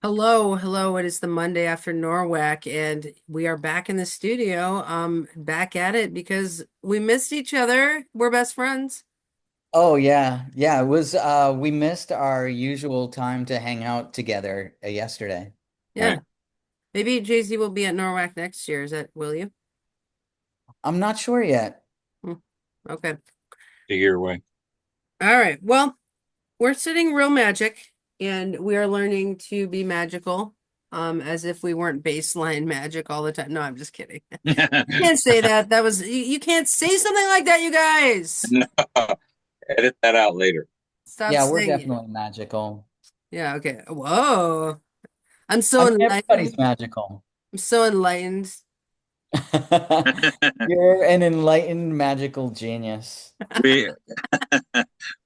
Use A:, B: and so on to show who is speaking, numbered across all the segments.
A: Hello, hello. It is the Monday after Norwalk, and we are back in the studio. Back at it because we missed each other. We're best friends.
B: Oh yeah. Yeah, it was we missed our usual time to hang out together yesterday.
A: Yeah.
C: Right.
A: Maybe Jay-Z will be at Norwalk next year. Will you?
B: I'm not sure yet.
A: Hmm. Okay.
C: To your way.
A: All right. Well, we're sitting real magic, and we are learning to be magical, as if we weren't baseline magic all the time. No, I'm just kidding. You can't say that. You can't say something like that, you guys.
C: No, edit that out later.
A: Stop
B: Yeah, we're
A: saying it.
B: definitely magical.
A: Yeah, okay. Whoa. I'm
B: I
A: so
B: mean, everybody's
A: enlightened.
B: magical.
A: I'm so enlightened.
B: You're an enlightened magical genius.
C: we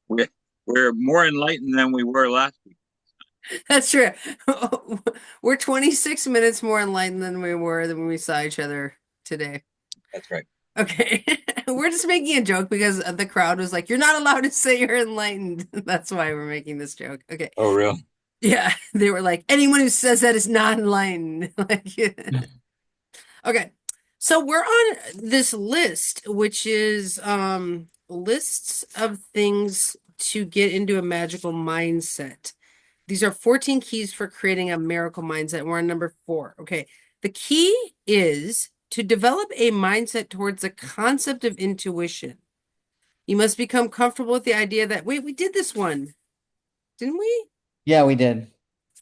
C: we we're more enlightened than we were last week.
A: That's true. We're 26 minutes more enlightened than we were when we saw each other today.
C: That's right.
A: Okay. We're just making a joke because the crowd was like, "You're not allowed to say you're enlightened." That's why we're making this joke. Okay.
C: Oh, really?
A: Yeah, they were like, "Anyone who says that is not enlightened." Like, okay. So we're on this list, which is lists of things to get into a magical mindset. These are 14 keys for creating a miracle mindset. We're on number 4. Okay. The key is to develop a mindset towards the concept of intuition. You must become comfortable with the idea that, wait, we did this one, didn't we?
B: Yeah, we did.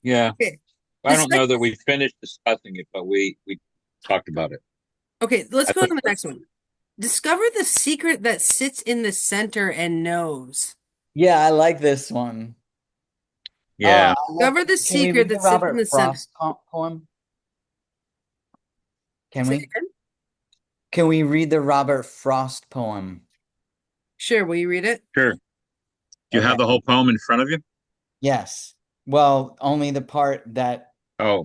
C: Yeah.
A: Okay.
C: I
A: The
C: don't know
A: second,
C: that we finished discussing it, but we talked about it.
A: okay, let's
C: I
A: go on
C: looked
A: to the
C: for
A: next one. Discover the secret that sits in the center and knows.
B: Yeah, I like this one.
C: Yeah.
A: Discover the
B: Can we
A: secret
B: read the
A: that sits in
B: Robert
A: the center.
B: Frost poem? Can
A: Say it
B: we?
A: again.
B: Can we read the Robert Frost poem?
A: Sure, will you read it?
C: Sure. Do you
B: Okay.
C: have the whole poem in front of you?
B: Yes. Well, only the part that
C: Oh,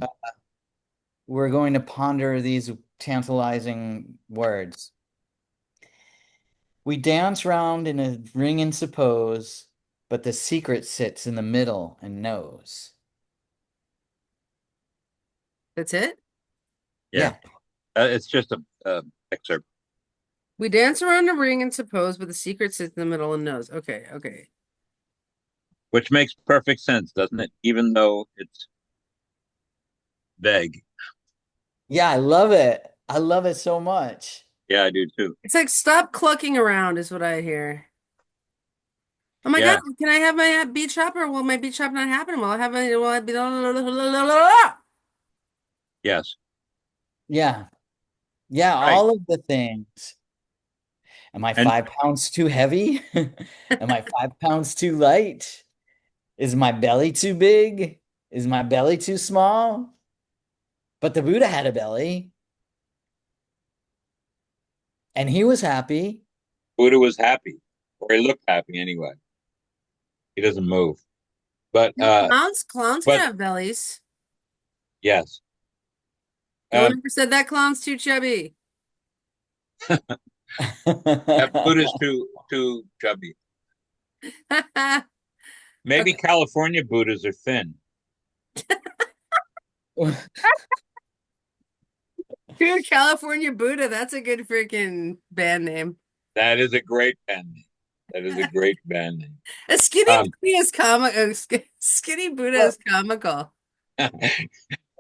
B: we're going to ponder these tantalizing words. We dance round in a ring and suppose, but the secret sits in the middle and knows.
A: That's it?
C: yeah.
B: Yeah.
C: It's just a excerpt,
A: We dance around a ring and suppose, but the secret sits in the middle and knows. Okay, okay.
C: which makes perfect sense, doesn't it? Even though it's vague.
B: Yeah, I love it. I love it so much.
C: Yeah, I do too.
A: It's like stop clucking around is what I hear. Oh my God,
C: Yeah.
A: can I have my beach shop or will my beach shop not happen? Will I be
C: Yes.
B: Yeah. Yeah,
C: Right.
B: all of the things. Am I
C: And
B: 5 pounds too heavy? Am I 5 pounds too light? Is my belly too big? Is my belly too small? But the Buddha had a belly and he was happy.
C: Buddha was happy, or he looked happy anyway. He doesn't move. But
A: Clowns can
C: but
A: have bellies.
C: yes.
A: No one
C: Um
A: ever said that clown's too chubby.
C: Buddha's too chubby. Maybe
A: Okay.
C: California Buddhas are thin.
A: Dude, California Buddha, that's a good freaking band name.
C: That is a great band name. That is a great band name.
A: A skinny
C: Um
A: Buddha is skinny Buddha
B: Well,
A: is comical.
C: it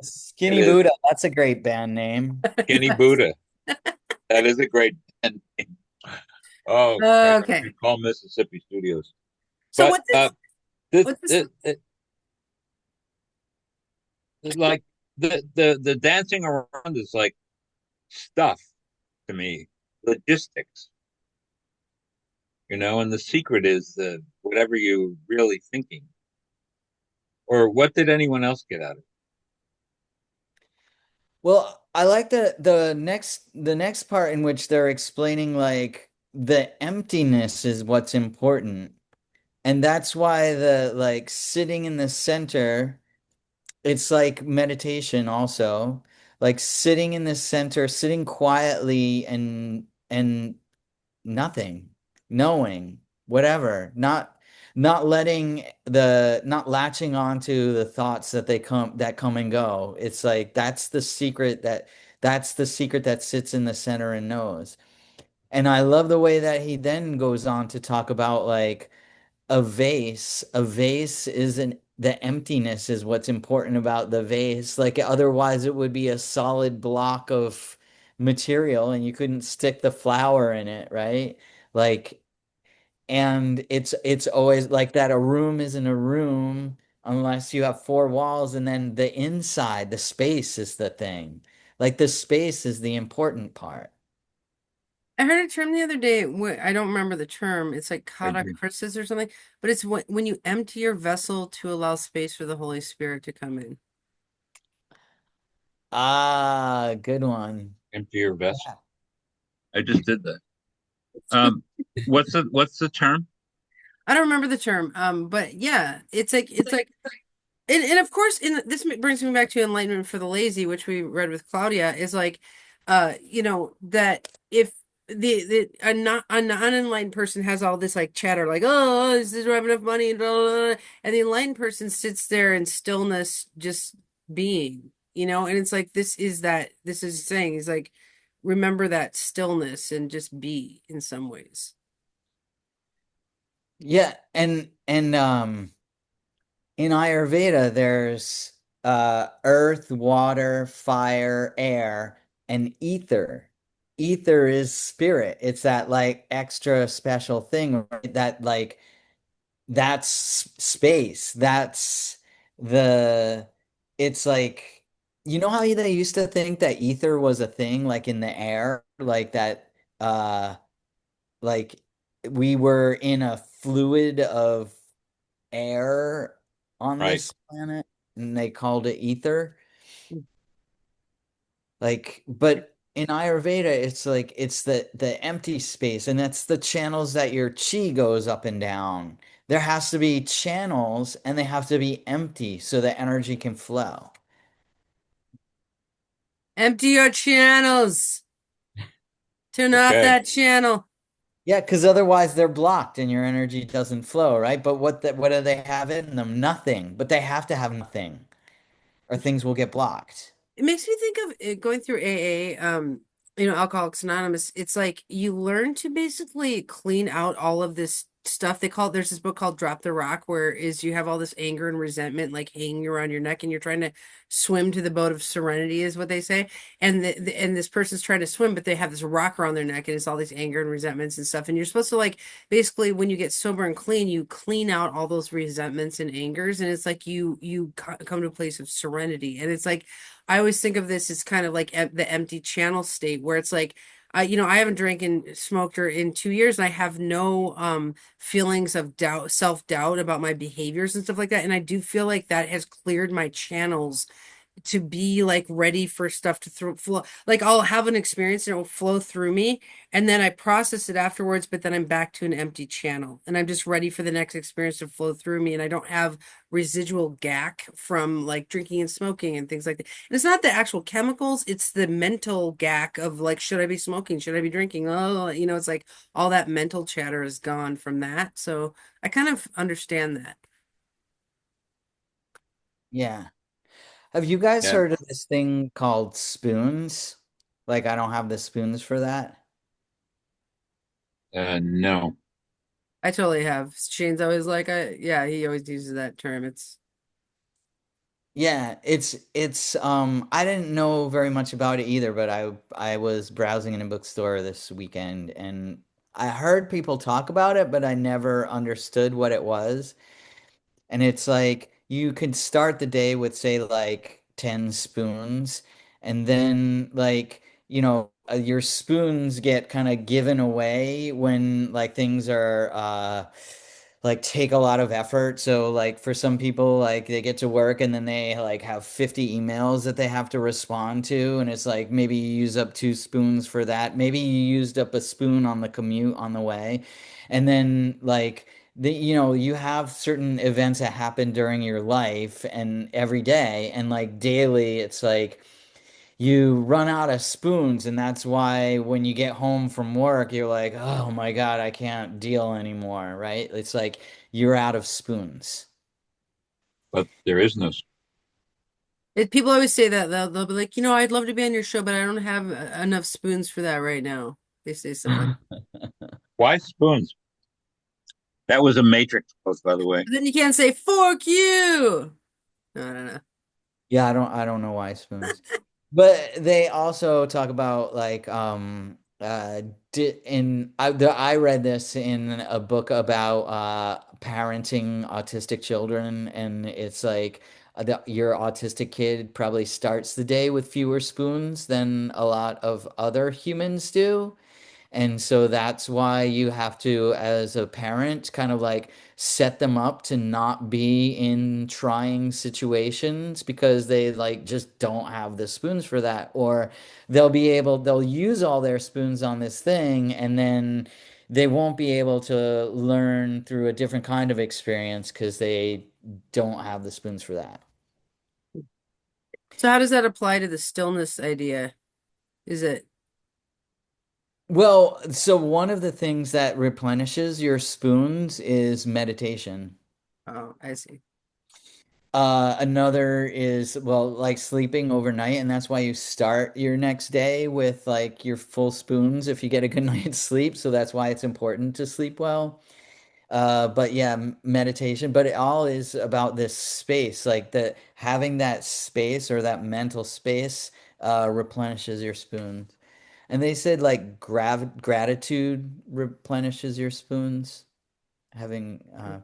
B: Skinny
C: is
B: Buddha, that's a great band name.
C: Skinny
A: Yes.
C: Buddha. That is a great band name. Oh, right. I
A: Okay.
C: should call Mississippi Studios.
A: So
C: But this,
A: what's this?
C: this, like the dancing around is like stuff to me, logistics, and the secret is the whatever you really thinking. Or what did anyone else get out of it?
B: Well, I like the next part in which they're explaining like the emptiness is what's important. And that's why the like sitting in the center, it's like meditation also. Like sitting in the center, sitting quietly and nothing, knowing, whatever. Not not not latching onto the thoughts that come and go. It's like that's the secret that sits in the center and knows. And I love the way that he then goes on to talk about like a vase isn't the emptiness is what's important about the vase. Like otherwise it would be a solid block of material and you couldn't stick the flower in it, right? Like, and it's always like that. A room isn't a room unless you have four walls, and then the inside, the space is the thing. Like the space is the important part.
A: I heard a term the other day. I don't remember the term. It's like
C: I agree.
A: catachresis or something, but it's when you empty your vessel to allow space for the Holy Spirit to come in.
B: Ah, good one.
C: Empty your vessel.
B: Yeah.
C: I just did that. What's the term?
A: I don't remember the term. But yeah, it's like and of course, in this brings me back to Enlightenment for the Lazy, which we read with Claudia, is like, that if a non-enlightened person has all this like chatter, like, oh, this is do I have enough money, and blah, blah, blah, and the enlightened person sits there in stillness, just being, and it's like this is saying, is like, remember that stillness and just be in some ways.
B: Yeah, and in Ayurveda there's earth, water, fire, air, and ether. Ether is spirit. It's that like extra special thing, right? That like that's space. That's the it's like you know how they used to think that ether was a thing like in the air, like that like we were in a fluid of air on
C: Right.
B: this planet and they called it ether. Like, but in Ayurveda, it's like it's the empty space, and that's the channels that your chi goes up and down. There has to be channels and they have to be empty so the energy can flow.
A: Empty your channels. Turn off
C: Okay.
A: that channel.
B: Yeah, because otherwise they're blocked and your energy doesn't flow, right? But what do they have in them? Nothing. But they have to have nothing, or things will get blocked.
A: It makes me think of going through AA, Alcoholics Anonymous. It's like you learn to basically clean out all of this stuff. There's this book called Drop the Rock, where is you have all this anger and resentment like hanging around your neck, and you're trying to swim to the boat of serenity, is what they say. And this person's trying to swim, but they have this rock around their neck, and it's all these anger and resentments and stuff. And you're supposed to like basically when you get sober and clean, you clean out all those resentments and angers, and it's like you come to a place of serenity. And it's like I always think of this as kind of like the empty channel state where it's like, I haven't drank and smoked or in 2 years, and I have no feelings of doubt, self-doubt about my behaviors and stuff like that. And I do feel like that has cleared my channels to be like ready for stuff to through flow. Like I'll have an experience and it will flow through me, and then I process it afterwards, but then I'm back to an empty channel and I'm just ready for the next experience to flow through me. And I don't have residual gack from like drinking and smoking and things like that. And it's not the actual chemicals, it's the mental gack of like, should I be smoking? Should I be drinking? Oh, it's like all that mental chatter is gone from that. So I kind of understand that.
B: Yeah. Have you guys
C: Yeah.
B: heard of this thing called spoons? Like, I don't have the spoons for that.
C: No.
A: I totally have. Shane's always like, yeah, he always uses that term.
B: Yeah, I didn't know very much about it either, but I was browsing in a bookstore this weekend and I heard people talk about it, but I never understood what it was. And it's like you could start the day with, say, like 10 spoons, and then, like, your spoons get kind of given away when, like, things are, like, take a lot of effort. So, like, for some people, like, they get to work and then they, like, have 50 emails that they have to respond to. And it's like maybe you use up two spoons for that. Maybe you used up a spoon on the commute on the way. And then, like, you have certain events that happen during your life and every day, and like daily, it's like you run out of spoons, and that's why when you get home from work, you're like, oh my God, I can't deal anymore, right? It's like you're out of spoons.
C: But there is no.
A: People always say that they'll be like, I'd love to be on your show, but I don't have enough spoons for that right now. They say stuff like
C: Why spoons? That was a Matrix post, by the way.
A: But then you can't say fork you. No, I don't know.
B: Yeah, I don't know why spoons. But they also talk about like I read this in a book about parenting autistic children, and it's like your autistic kid probably starts the day with fewer spoons than a lot of other humans do. And so that's why you have to, as a parent, kind of like set them up to not be in trying situations because they like just don't have the spoons for that. Or they'll use all their spoons on this thing and then they won't be able to learn through a different kind of experience because they don't have the spoons for that.
A: So how does that apply to the stillness idea? Is it
B: Well, so one of the things that replenishes your spoons is meditation.
A: Oh, I see.
B: Another is, well, like sleeping overnight, and that's why you start your next day with like your full spoons if you get a good night's sleep. So that's why it's important to sleep well. But yeah, meditation, but it all is about this space, like the having that space or that mental space replenishes your spoons. And they said like gratitude replenishes your spoons, having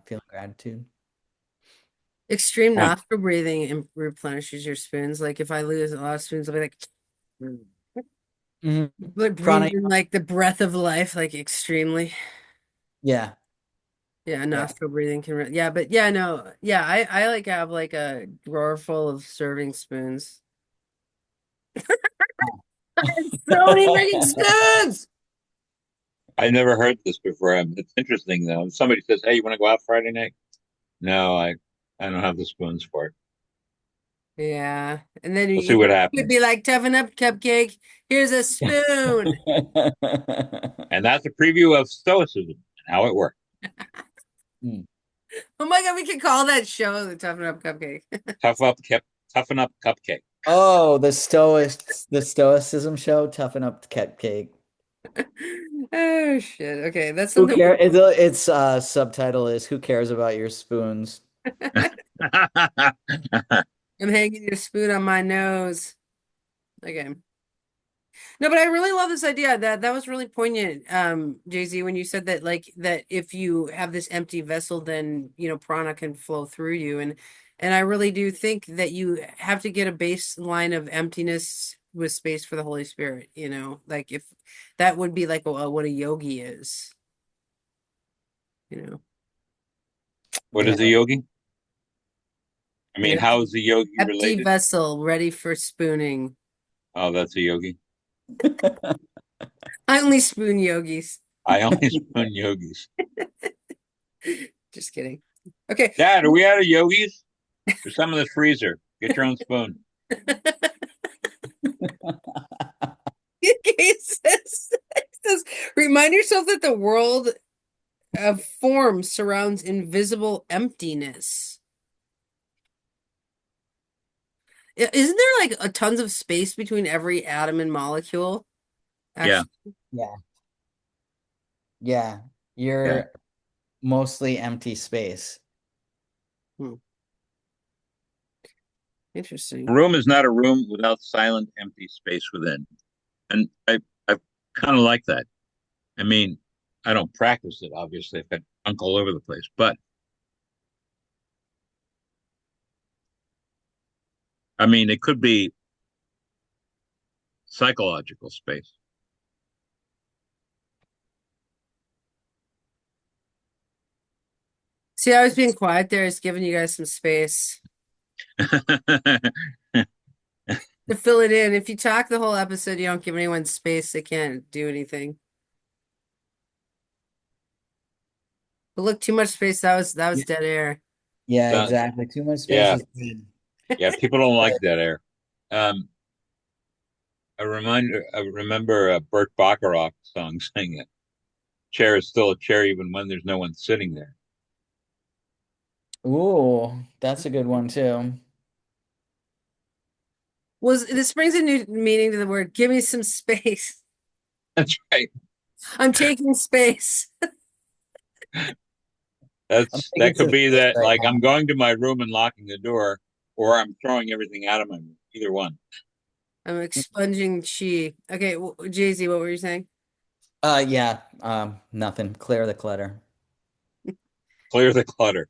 B: feeling gratitude.
A: Extreme
C: Huh.
A: nostril breathing and replenishes your spoons. Like if I lose a lot of spoons, I'll be like,
B: Mhm.
A: like breathe in
B: Pranayama.
A: like the breath of life, like extremely.
B: Yeah.
A: Yeah,
B: Yeah.
A: nostril breathing can, yeah, but yeah, no, yeah, I like have like a drawer full of serving spoons. So many freaking spoons.
C: I never heard this before. It's interesting though. If somebody says, "Hey, you want to go out Friday night?" No, I don't have the spoons for it.
A: Yeah, and then
C: We'll see
A: you
C: what
A: could
C: happens.
A: be like, toughen up, cupcake. Here's a spoon.
C: And that's a preview of Stoicism and how it works.
B: Mm.
A: Oh my God, we could call that show the Toughen Up Cupcake.
C: Tough up, toughen up, cupcake.
B: Oh, the Stoicism show, Toughen Up the Cupcake.
A: Oh shit. Okay, that's
B: Who
A: something
B: care? Its subtitle is "Who cares about your spoons?"
A: I'm hanging your spoon on my nose. Okay. No, but I really love this idea. That was really poignant, Jay-Z, when you said that like that if you have this empty vessel, then prana can flow through you. And I really do think that you have to get a baseline of emptiness with space for the Holy Spirit, like if that would be like what a yogi is, you know.
C: What
B: Yeah.
C: is a yogi? I
A: An
C: mean, how is a yogi
A: empty
C: related?
A: vessel ready for spooning.
C: Oh, that's a yogi.
A: I only spoon yogis.
C: I only spoon yogis.
A: Just kidding. Okay.
C: Dad, are we out of yogis? There's some in the freezer. Get your own spoon.
A: It says, remind yourself that the world of form surrounds invisible emptiness. Isn't there like a tons of space between every atom and molecule?
C: Yeah,
A: Actually,
B: Yeah. Yeah.
C: yeah.
B: You're mostly empty space.
A: hmm,
C: A
A: interesting.
C: room is not a room without silent, empty space within. And I kind of like that. I mean, I don't practice it, obviously. I've got junk all over the place, but I mean, it could be psychological space.
A: See, I was being quiet there. It's giving you guys some space to fill it in. If you talk the whole episode, you don't give anyone space, they can't do anything. But look, too much space, that was
B: Yeah,
A: dead air.
B: yeah,
C: So,
B: exactly. Too much space
C: yeah,
B: is good.
C: yeah. People don't like that air. Um, I remember a Burt Bacharach song saying it. Chair is still a chair even when there's no one sitting there.
B: Ooh, that's a good one too.
A: Was this brings a new meaning to the word. Give me some space.
C: That's right.
A: I'm taking space.
B: I'm
C: That
B: taking
C: could
B: some
C: be
B: space
C: that
B: right
C: like I'm
B: now.
C: going to my room and locking the door, or I'm throwing everything out of my room. Either one.
A: I'm expunging chi. Okay, Jay-Z, what were you saying?
B: Yeah, nothing. Clear the clutter.
C: Clear the clutter.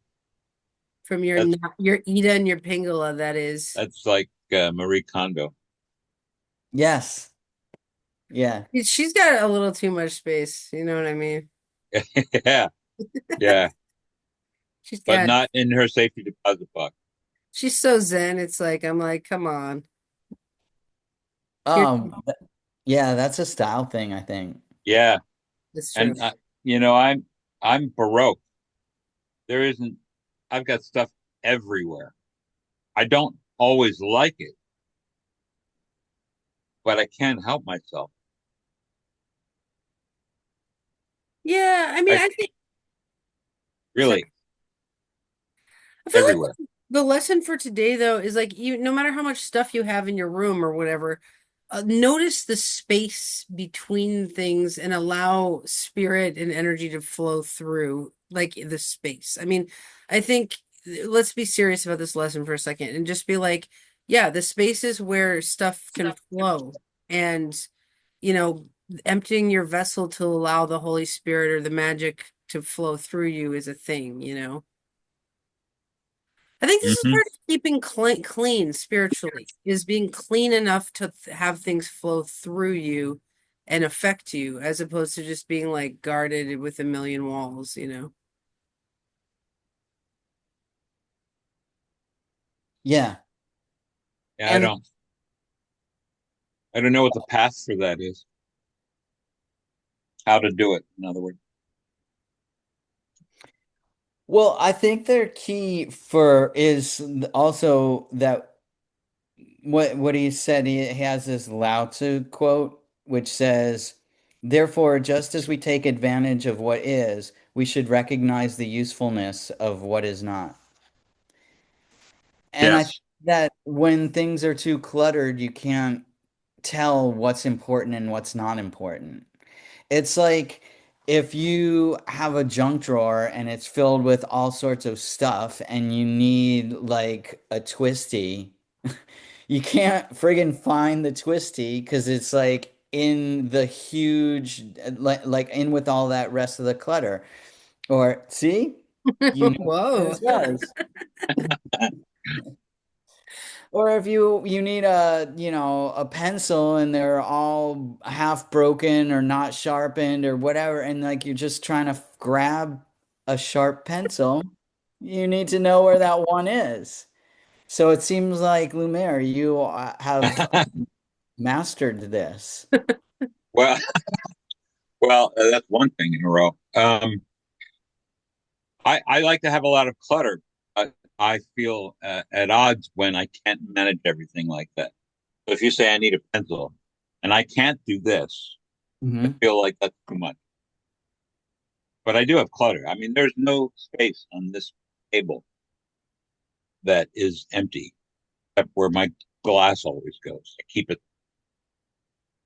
A: From
C: That's
A: your Ida and your Pingala, that is.
C: that's like Marie Kondo.
B: Yes. Yeah.
A: She's got a little too much space, you know what I mean?
C: Yeah, yeah,
A: She's
C: but
A: got
C: not in her safety deposit box.
A: she's so zen, it's like I'm like, come on. Here,
B: Yeah, that's a style thing, I think.
C: Yeah,
A: that's true.
C: and you know, I'm Baroque. There isn't. I've got stuff everywhere. I don't always like it, but I can't help myself.
A: Yeah, I mean,
C: I
A: I think sorry.
C: really
A: I feel like
C: everywhere.
A: the lesson for today, though, is like you, no matter how much stuff you have in your room or whatever, notice the space between things and allow spirit and energy to flow through, like the space. I mean, I think let's be serious about this lesson for a second and just be like, yeah, the spaces where stuff can flow and, you know, emptying your vessel to allow the Holy Spirit or the magic to flow through you is a thing, you know? I think this is
C: Hmm.
A: part of keeping clean spiritually, is being clean enough to have things flow through you and affect you, as opposed to just being like guarded with a million walls, you know?
B: Yeah.
C: Yeah,
B: And
C: I don't know what the path for that is. How to do it, in other words.
B: well, I think their key for is also that what he said, he has this Lao Tzu quote, which says, "Therefore, just as we take advantage of what is, we should recognize the usefulness of what is not." And I think
C: Yes.
B: that when things are too cluttered, you can't tell what's important and what's not important. It's like if you have a junk drawer and it's filled with all sorts of stuff and you need like a twisty, you can't friggin' find the twisty because it's like in the huge, like in with all that rest of the clutter. Or see, you know what
A: Whoa.
B: this was. Or if you need a pencil and they're all half broken or not sharpened or whatever, and like you're just trying to grab a sharp pencil, you need to know where that one is. So it seems like Lumiere, you have mastered this.
C: Well, well, that's one thing in a row. I like to have a lot of clutter, but I feel at odds when I can't manage everything like that. So if you say I need a pencil and I can't do this, I
B: Hmm.
C: feel like that's too much. But I do have clutter. I mean, there's no space on this table that is empty, except where my glass always goes. I keep it.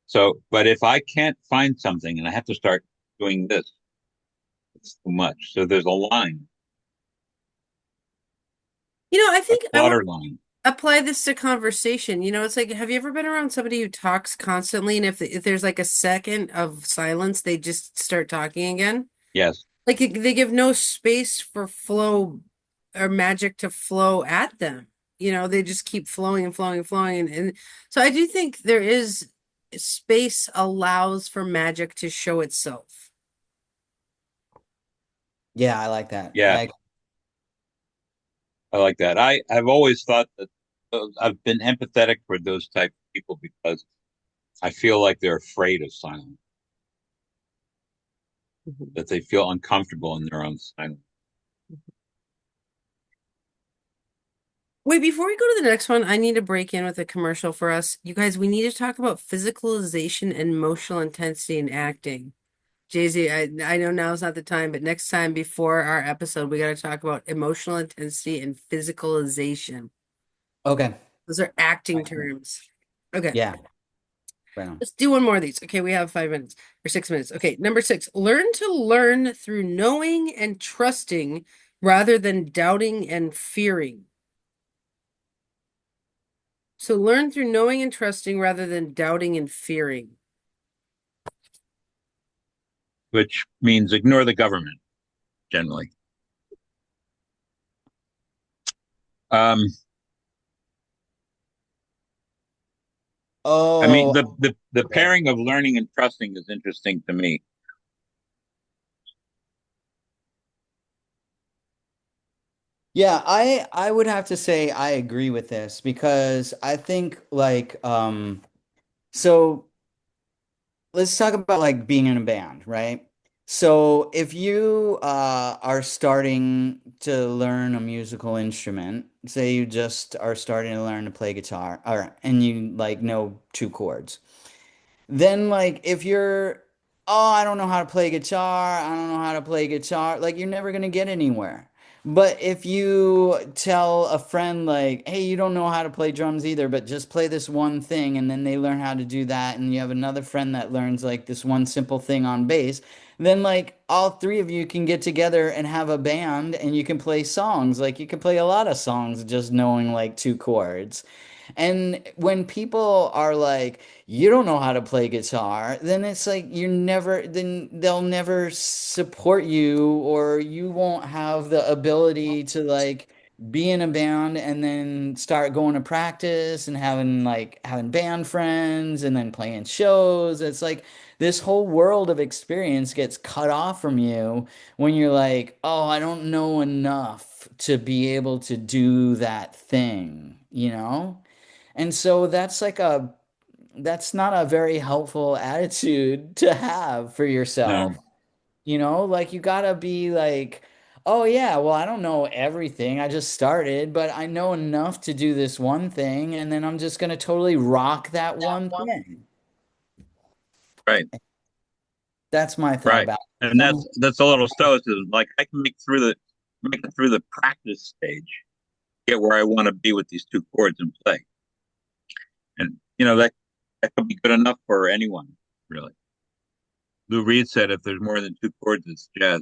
C: So, but if I can't find something and I have to start doing this, it's too much. So there's a line,
A: You know, I
C: a
A: think I want
C: clutter line.
A: to apply this to conversation. You know, it's like, have you ever been around somebody who talks constantly, and if there's like a second of silence, they just start talking again?
C: Yes.
A: Like they give no space for flow or magic to flow at them. You know, they just keep flowing and flowing and flowing. And so I do think there is space allows for magic to show itself.
B: Yeah, I like that.
C: Yeah. I like that. I've always thought that I've been empathetic for those type of people because I feel like they're afraid of silence,
A: Mhm.
C: that they feel uncomfortable in their own silence.
A: Wait, before we go to the next one, I need to break in with a commercial for us. You guys, we need to talk about physicalization and emotional intensity in acting. Jay-Z, I know now's not the time, but next time before our episode, we got to talk about emotional intensity and physicalization.
B: Okay.
A: Those are acting terms. Okay,
B: Yeah. Right on.
A: let's do one more of these. Okay, we have 5 minutes or 6 minutes. Okay, number six, learn to learn through knowing and trusting rather than doubting and fearing. So learn through knowing and trusting rather than doubting and fearing.
C: which means ignore the government generally. Um, I mean,
B: Oh,
C: the
B: okay.
C: pairing of learning and trusting is interesting to me.
B: Yeah, I would have to say I agree with this because I think like so let's talk about like being in a band, right? So if you are starting to learn a musical instrument, say you just are starting to learn to play guitar, or and you like know two chords. Then, like, if you're, oh, I don't know how to play guitar, I don't know how to play guitar, like, you're never gonna get anywhere. But if you tell a friend, like, hey, you don't know how to play drums either, but just play this one thing, and then they learn how to do that, and you have another friend that learns, like, this one simple thing on bass, then, like, all three of you can get together and have a band, and you can play songs. Like, you can play a lot of songs just knowing, like, two chords. And when people are like, you don't know how to play guitar, then it's like then they'll never support you, or you won't have the ability to like be in a band and then start going to practice and having band friends and then playing shows. It's like this whole world of experience gets cut off from you when you're like, oh, I don't know enough to be able to do that thing, you know? And so that's not a very helpful attitude to have for yourself.
C: No,
B: You know, like you gotta be like, oh yeah, well, I don't know everything. I just started, but I know enough to do this one thing, and then I'm just gonna totally rock that one thing.
C: right,
B: That's my thought
C: right,
B: about it.
C: and that's a little stoicism. Like I can make it through the practice stage, get where I want to be with these two chords and play, and that could be good enough for anyone, really. Lou Reed said, if there's more than two chords, it's jazz.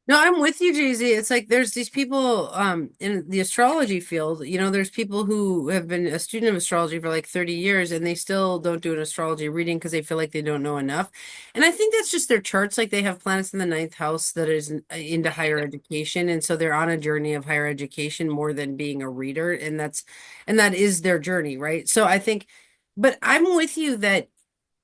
A: No, I'm with you, Jay-Z. It's like there's these people in the astrology field, there's people who have been a student of astrology for like 30 years and they still don't do an astrology reading because they feel like they don't know enough. And I think that's just their charts. Like they have planets in the ninth house that is into higher education. And so they're on a journey of higher education more than being a reader. And that is their journey, right? So I think, but I'm with you that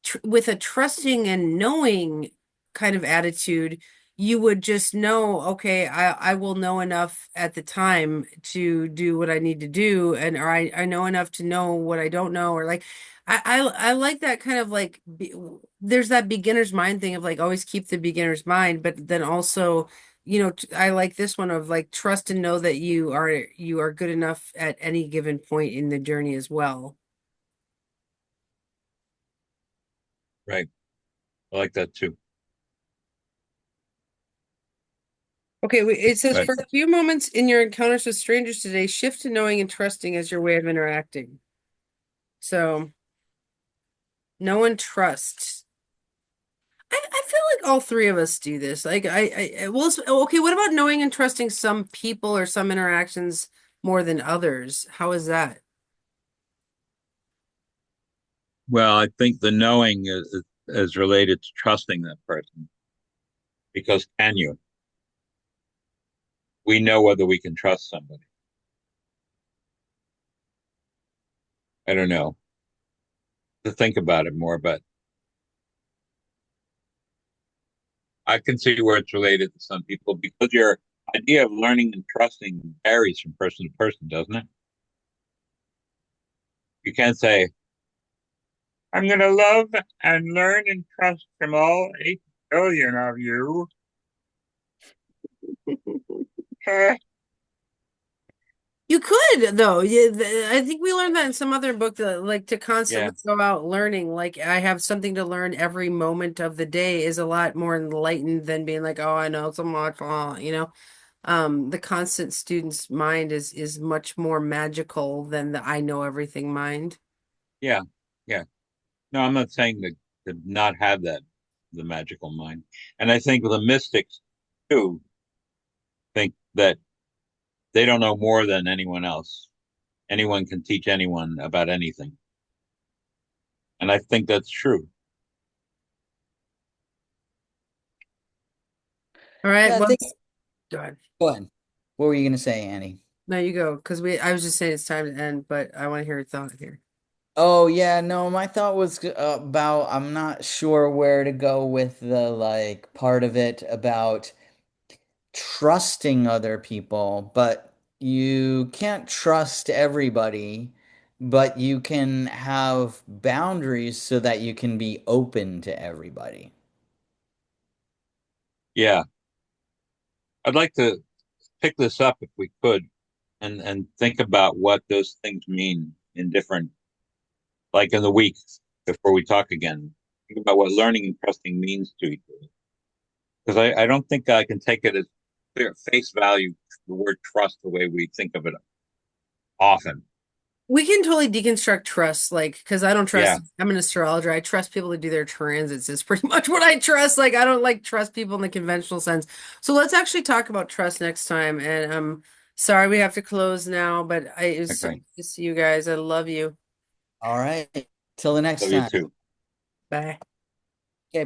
A: tr with a trusting and knowing kind of attitude, you would just know, okay, I will know enough at the time to do what I need to do, and or I know enough to know what I don't know, or like I like that kind of like there's that beginner's mind thing of like always keep the beginner's mind, but then also I like this one of like trust and know that you are good enough at any given point in the journey as well.
C: Right, I like that too.
A: Okay, it says
C: But
A: for a few moments in your encounters with strangers today, shift to knowing and trusting as your way of interacting. So, know and trust. I feel like all three of us do this. Like well, okay, what about knowing and trusting some people or some interactions more than others? How is that?
C: well, I think the knowing is related to trusting that person because can you? We know whether we can trust somebody. I don't know to think about it more, but I can see where it's related to some people because your idea of learning and trusting varies from person to person, doesn't it? You can't say, I'm going to love and learn and trust from all 8 billion of you.
A: You could though. Yeah, I think we learned that in some other book that like to
C: Yeah,
A: constantly go out learning. Like I have something to learn every moment of the day is a lot more enlightened than being like, oh, I know so much, you know. The constant student's mind is much more magical than the I know everything mind.
C: yeah, yeah. No, I'm not saying to not have that, the magical mind. And I think the mystics too think that they don't know more than anyone else. Anyone can teach anyone about anything. And I think that's true.
A: All right,
B: Yeah, I
A: well,
B: think
A: go ahead.
B: go ahead. What were you gonna say, Annie?
A: No, you go, because I was just saying it's time to end, but I want to hear your thought here.
B: Oh yeah, no, my thought was about I'm not sure where to go with the like part of it about trusting other people, but you can't trust everybody, but you can have boundaries so that you can be open to everybody.
C: Yeah. I'd like to pick this up if we could and think about what those things mean in different, like in the week before we talk again. Think about what learning and trusting means to each other. Because I don't think I can take it as clear face value, the word trust, the way we think of it often.
A: We can totally deconstruct trust, like, because I don't
C: Yeah.
A: trust, I'm an astrologer. I trust people to do their transits, is pretty much what I trust. Like, I don't like trust people in the conventional sense. So let's actually talk about trust next time. And I'm sorry we have to close now, but it was so good
C: Okay.
A: to see you guys. I love you.
B: All right. Till the next
C: Love you
B: time.
C: too.
A: Bye.